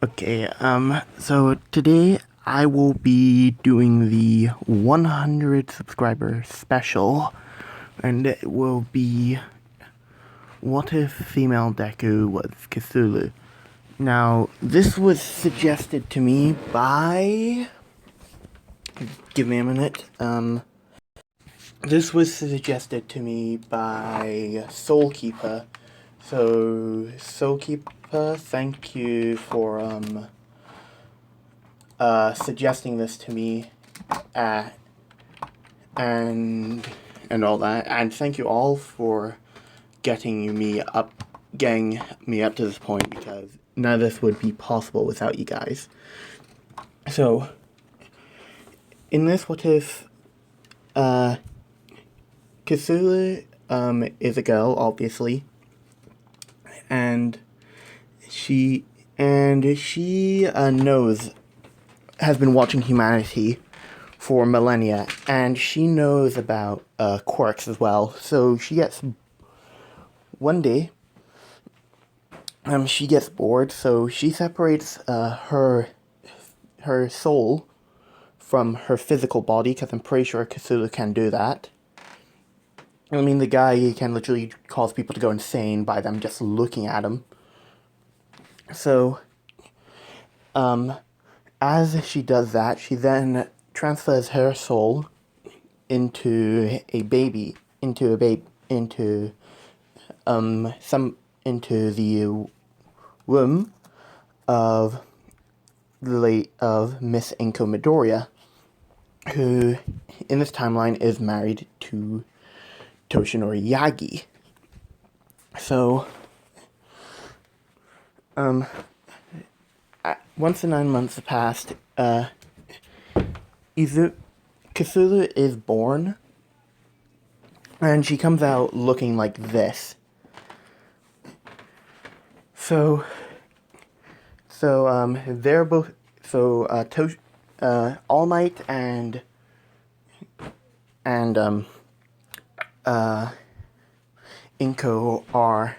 Okay, so today I will be doing the 100 subscriber special, and it will be what if female Deku was Cthulhu? Now, this was suggested to me by. Give me a minute. This was suggested to me by Soulkeeper. So, Soulkeeper, thank you for, suggesting this to me, uh, and all that. And thank you all for getting me up to this point, because none of this would be possible without you guys. So, in this, what if Cthulhu is a girl, obviously, and she knows, has been watching humanity for millennia, and she knows about quirks as well. So one day, she gets bored, so she separates her soul from her physical body, because I'm pretty sure Cthulhu can do that. I mean, the guy can literally cause people to go insane by them just looking at him. So, as she does that, she then transfers her soul into a baby, into the womb of Miss Inko Midoriya, who in this timeline is married to Toshinori Yagi. So, once the 9 months have passed, Cthulhu is born, and she comes out looking like this. So they're both, All Might and Inko are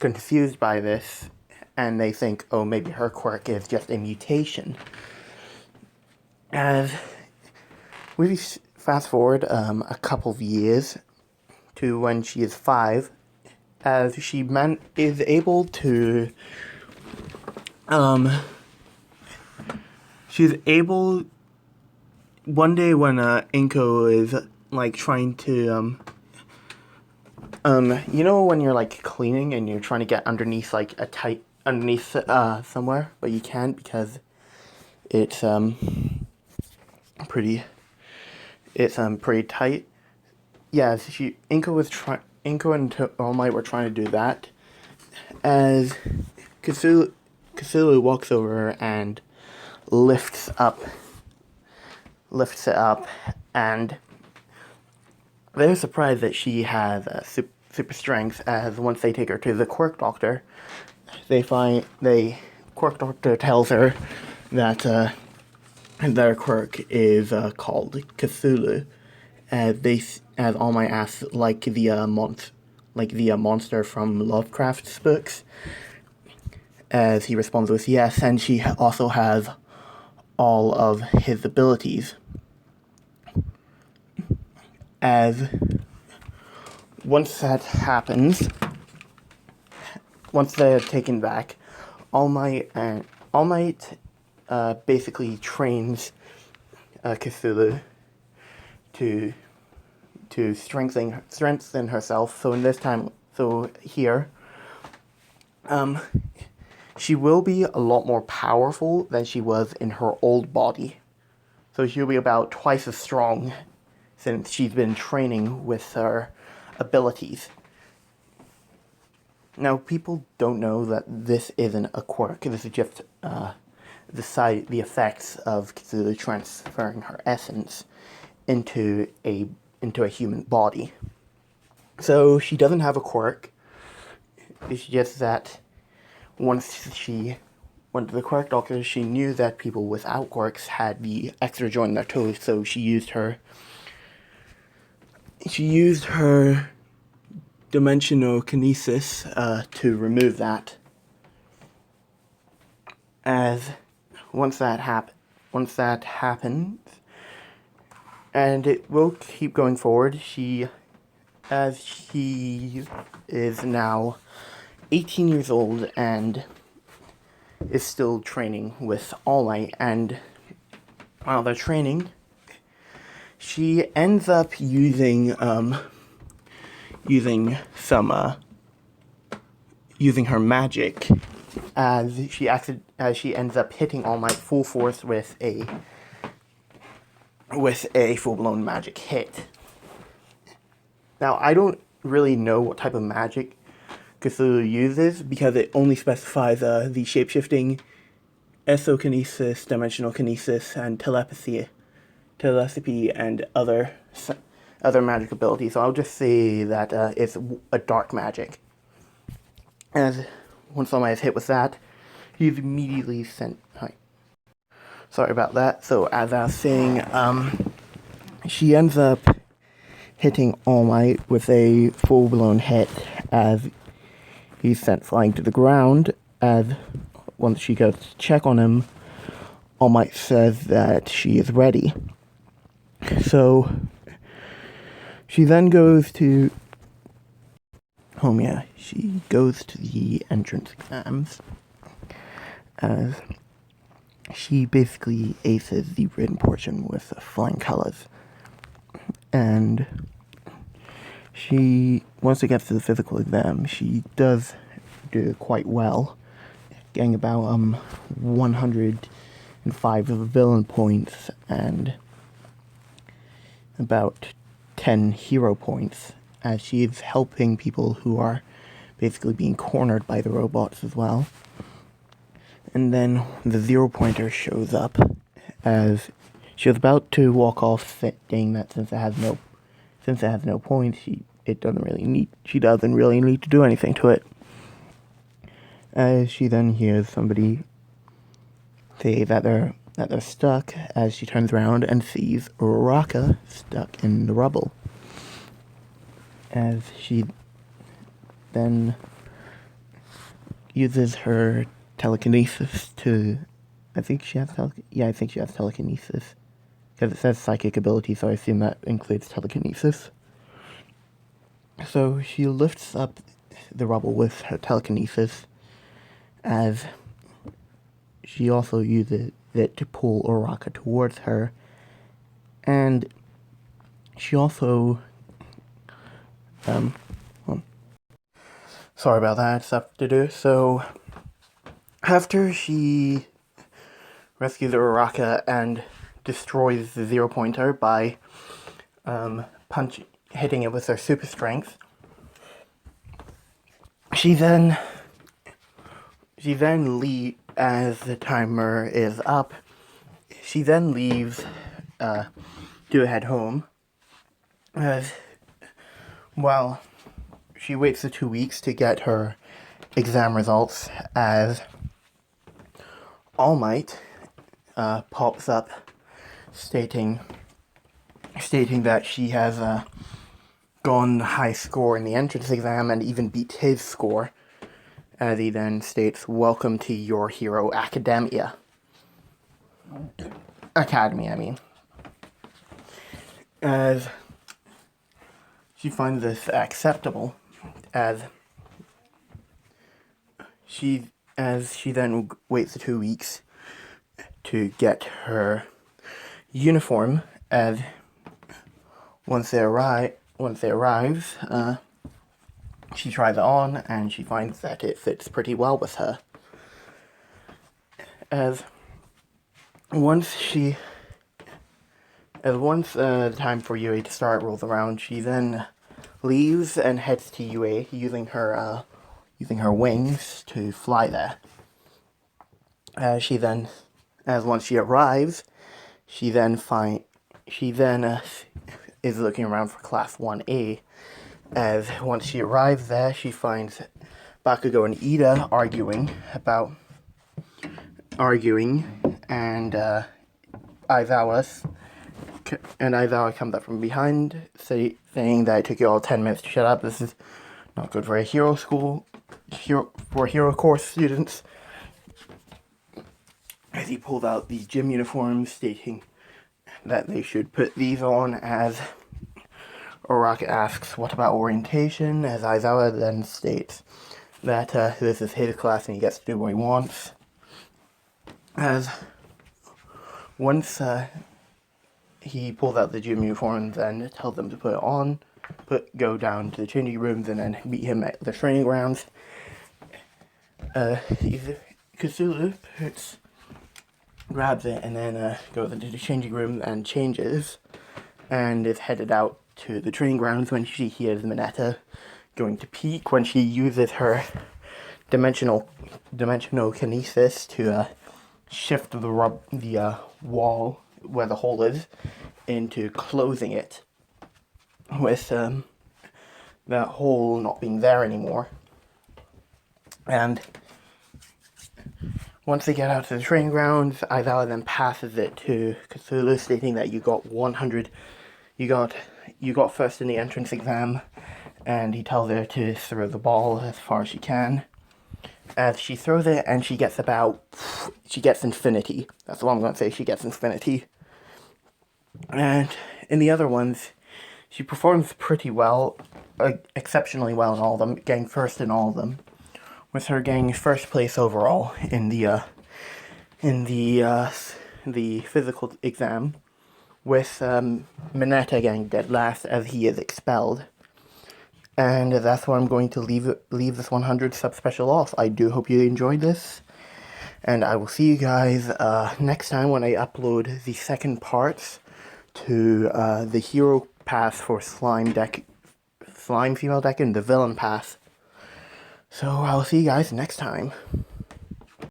confused by this, and they think, oh, maybe her quirk is just a mutation. As we fast forward a couple of years to when she is 5, as she is able to, she's able, one day when Inko is like trying to, you know when you're like cleaning and you're trying to get underneath like underneath somewhere, but you can't because it's pretty tight. Yeah, Inko and All Might were trying to do that, as Cthulhu walks over and lifts it up, and they're surprised that she has super strength. As once they take her to the quirk doctor, quirk doctor tells her that their quirk is called Cthulhu, as All Might asks, like the monster from Lovecraft's books. As he responds with yes, and she also has all of his abilities. As once that happens, once they're taken back, All Might basically trains Cthulhu to strengthen herself. So here, she will be a lot more powerful than she was in her old body. So she'll be about twice as strong, since she's been training with her abilities. Now, people don't know that this isn't a quirk. This is just the effects of Cthulhu transferring her essence into a human body. So she doesn't have a quirk. It's just that once she went to the quirk doctor, she knew that people without quirks had the extra joint in their toes, so she used her dimensional kinesis to remove that. As once that happens, and it will keep going forward. She is now 18 years old and is still training with All Might, and while they're training, she ends up using her magic as she ends up hitting All Might full force with a full-blown magic hit. Now, I don't really know what type of magic Cthulhu uses because it only specifies the shape-shifting, esokinesis, dimensional kinesis, and telepathy, and other magic abilities. So I'll just say that it's a dark magic. As once All Might is hit with that, he's immediately sent. Hi. Sorry about that. So as I was saying, she ends up hitting All Might with a full-blown hit as he's sent flying to the ground. As once she goes to check on him, All Might says that she is ready. So she then goes to she goes to the entrance exams as she basically aces the written portion with flying colors. And once it gets to the physical exam, she does do quite well, getting about 105 villain points and about 10 hero points, as she is helping people who are basically being cornered by the robots as well. And then the 0-pointer shows up as she was about to walk off, saying that since it has no points, she doesn't really need to do anything to it. As she then hears somebody say that they're stuck, as she turns around and sees Raka stuck in the rubble. As she then uses her telekinesis to, I think she has telekinesis, because it says psychic ability, so I assume that includes telekinesis. So she lifts up the rubble with her telekinesis, as she also uses it to pull Uraka towards her, and she also sorry about that, stuff to do. So after she rescues Uraka and destroys the 0-pointer by hitting it with her super strength, she then leaves. As the timer is up, she then leaves to head home. While she waits the 2 weeks to get her exam results, as All Might pops up stating that she has gotten the high score in the entrance exam and even beat his score, as he then states, "Welcome to your hero academy, I mean." As she finds this acceptable, as she then waits the 2 weeks to get her uniform, as once it arrives, she tries it on, and she finds that it fits pretty well with her. As once the time for UA to start rolls around, she then leaves and heads to UA using her wings to fly there. Once she arrives, she then is looking around for Class 1A. As once she arrives there, she finds Bakugo and Ida arguing, and Aizawa comes up from behind, saying that it took you all 10 minutes to shut up. This is Not good for a hero school, for hero course students. As he pulled out these gym uniforms, stating that they should put these on. As Uraraka asks, what about orientation? As Aizawa then states that this is his class and he gets to do what he wants. As once he pulls out the gym uniforms and tells them to put it on, go down to the changing rooms and then meet him at the training grounds. Cthulhu grabs it and then goes into the changing room and changes, and is headed out to the training grounds when she hears Mineta going to peek, when she uses her dimensional kinesis to shift the wall where the hole is into closing it, with that hole not being there anymore. And once they get out to the training grounds, Aizawa then passes it to Cthulhu, stating that you got 100. You got first in the entrance exam, and he tells her to throw the ball as far as she can. As she throws it, and she gets infinity. That's all I'm going to say, she gets infinity. And in the other ones, she performs pretty well, exceptionally well in all of them, getting first in all of them, with her getting first place overall in the physical exam, with Mineta getting dead last as he is expelled. And that's where I'm going to leave this 100 sub-special off. I do hope you enjoyed this, and I will see you guys next time when I upload the second parts to the hero pass for Slime female deck, and the villain pass. So I'll see you guys next time.